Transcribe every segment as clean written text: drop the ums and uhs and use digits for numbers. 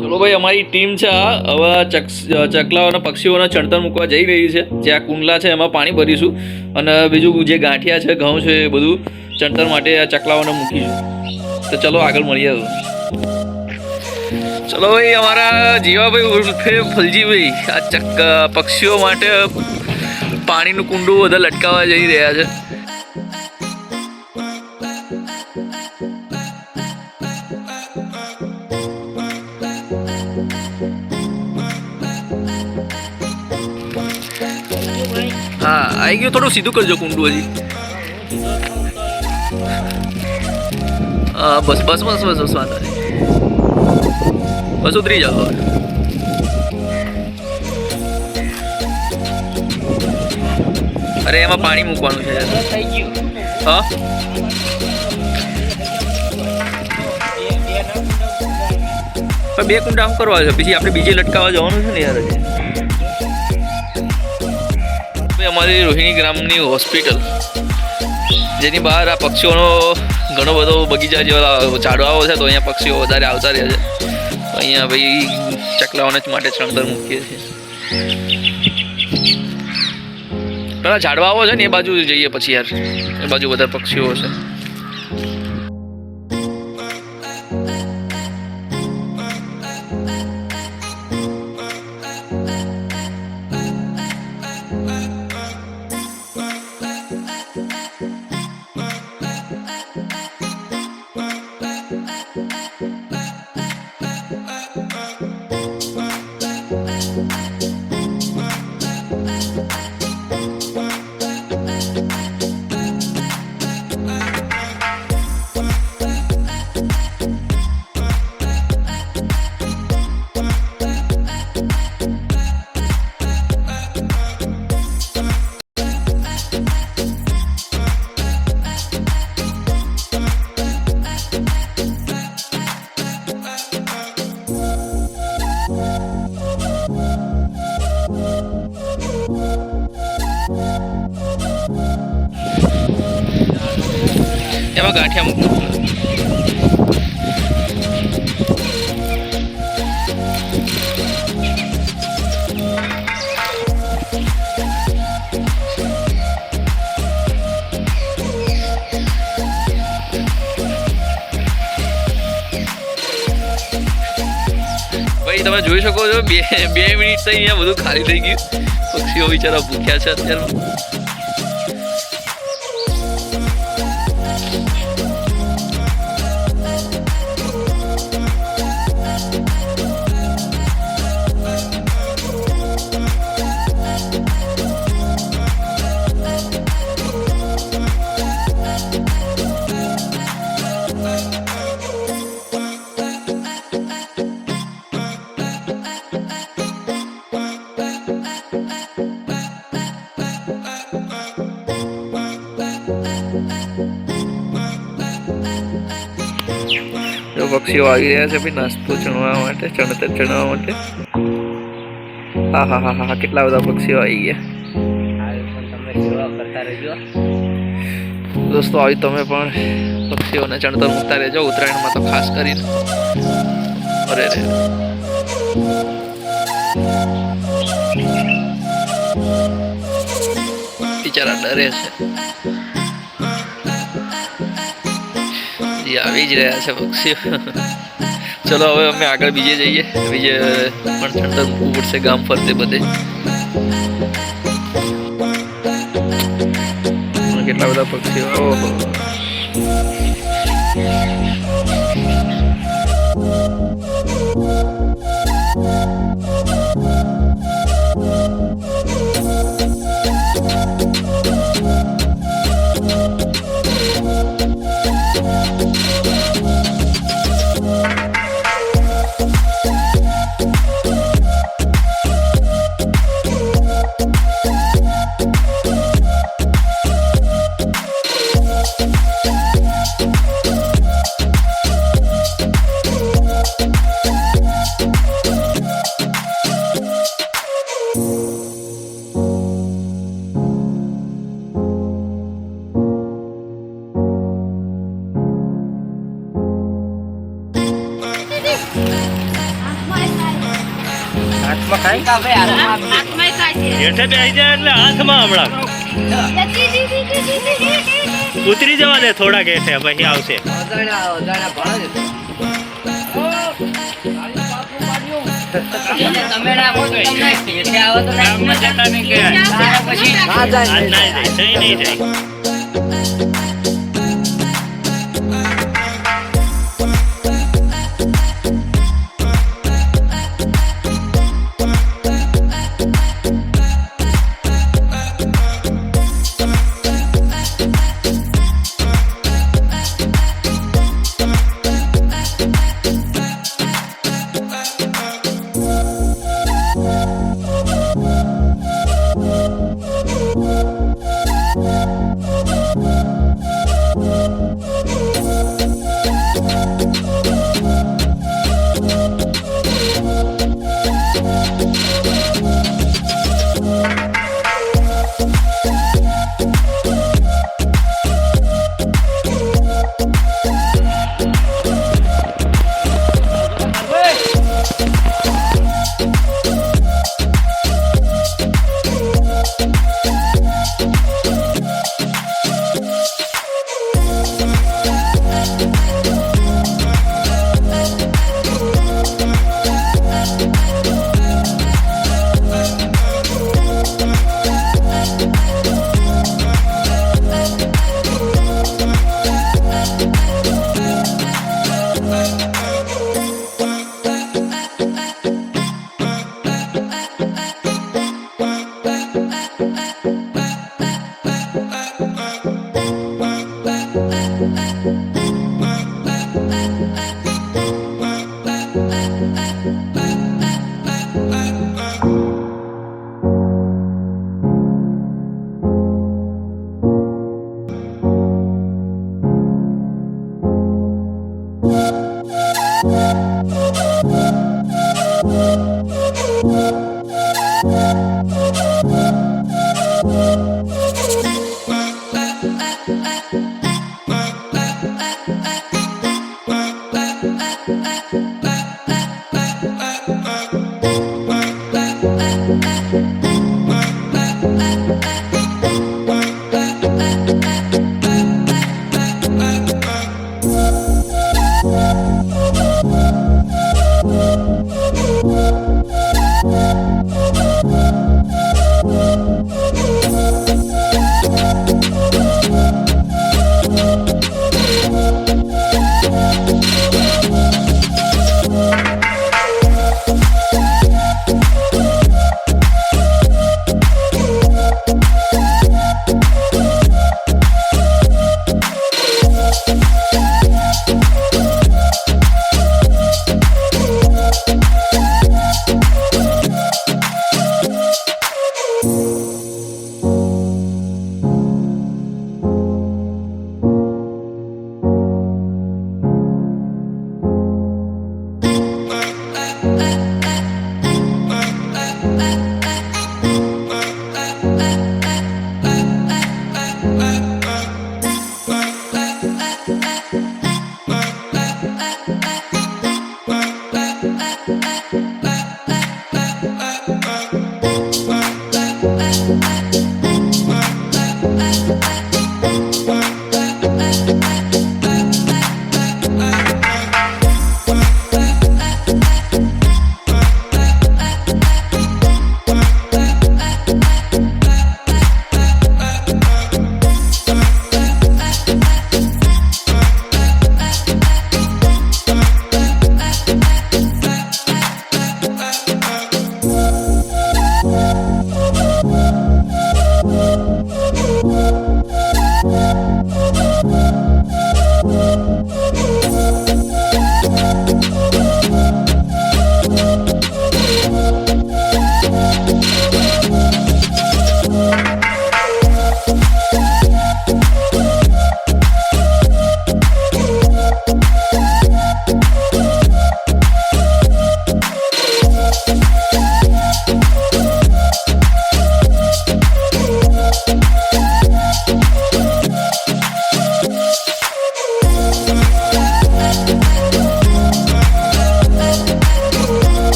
ચલો ભાઈ, અમારી ટીમ છે હવે ચકલાઓ અને પક્ષીઓને ચણતર મૂકવા જઈ રહી છે. જ્યાં કુંડલા છે એમાં પાણી ભરીશું અને બીજું જે ગાંઠિયા છે, ઘઉં છે, એ બધું ચણતર માટે આ ચકલાઓને મૂકીશું. તો ચલો આગળ મળીએ. ચલો ભાઈ, અમારા જીવાભાઈ ઉર્ફે ફલજીભાઈ આ પક્ષીઓ માટે પાણીનું કુંડું બધા લટકાવવા જઈ રહ્યા છે. હા, આવી ગયું. થોડું સીધું કરજો કુંડું હજી. હા, બસ બસ બસ બસ બસ, વાંધો નહીં. બસ ઉતરી જાઓ. અરે એમાં પાણી મૂકવાનું છે. હા, બે કુંડા શું કરવા છે? પછી આપણે બીજે લટકાવવા જવાનું છે ને યાર. અમારી રોહિણી ગ્રામની હોસ્પિટલ, જેની બહાર આ પક્ષીઓનો ઘણો બધો બગીચા જેવા ઝાડવાઓ છે, તો અહીંયા પક્ષીઓ વધારે આવતા રહે છે. અહીંયા ભાઈ ચકલાઓને જ માટે ચણતર મૂકીએ છીએ. પેલા ઝાડવાઓ છે ને એ બાજુ જઈએ પછી યાર, એ બાજુ બધા પક્ષીઓ છે. એમાં ગાંઠિયા મૂકવું. ભાઈ તમે જોઈ શકો છો, બે મિનિટ અહીંયા બધું ખાલી થઈ ગયું. પક્ષીઓ બિચારા ભૂખ્યા છે અત્યારમાં. પક્ષીઓ આવી રહ્યા છે ભાઈ નાસ્તો ચણવા માટે, ચણતર ચણવા માટે. હા હા હા હા, કેટલા બધા પક્ષીઓ આવી ગયા. દોસ્તો, આવી તમે પણ પક્ષીઓને ચણતર મૂકતા રહેજો ઉત્તરાયણમાં તો ખાસ કરીને. અરે રે, બિચારા ડરે છે. આવી જ રહ્યા છે પક્ષીઓ. ચલો હવે અમે આગળ બીજે જઈએ. બીજે પણ ચણતર મૂકવું પડશે ગામ ફરતે બધે. કેટલા બધા પક્ષીઓ. ઓહો, હેઠે બેસી જાય એટલે હાથમાં હમણાં ઉતરી જવા દે થોડાક હેઠે પછી આવશે. તમે નાખો તો તમને હેઠે આવો તો નાખી જતા નહીં કે પછી આ નહીં જાય.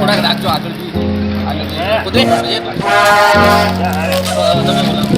થોડાક રાખજો આગળ તમે બોલાવો.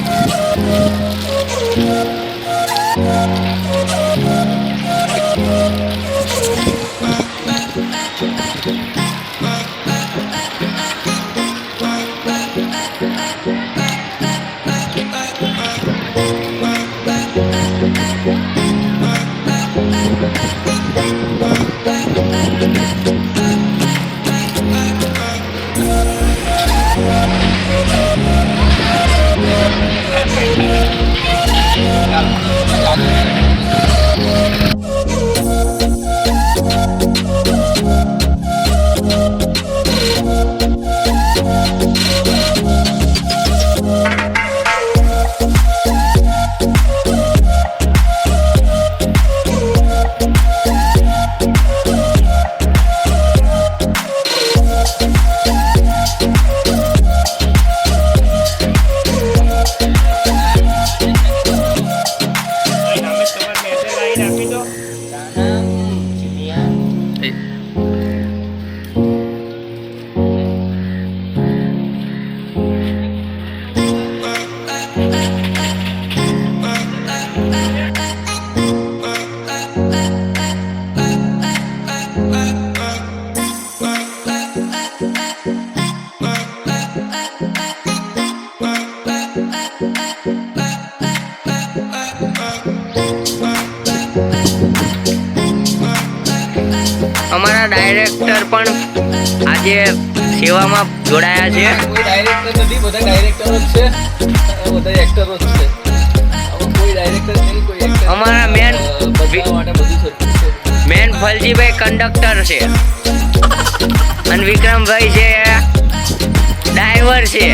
અમારા ડાયરેક્ટર પણ આજે સેવામાં જોડાયા છે. કોઈ ડાયરેક્ટર નથી, બધા ડાયરેક્ટરો જ છે, બધા એક્ટરો જ છે. આમાં કોઈ ડાયરેક્ટર નહીં, કોઈ એક્ટર. અમારા મેન બધા માટે બધું છે. મેન ફલજીભાઈ કંડક્ટર છે અને વિક્રમભાઈ છે ડ્રાઈવર છે.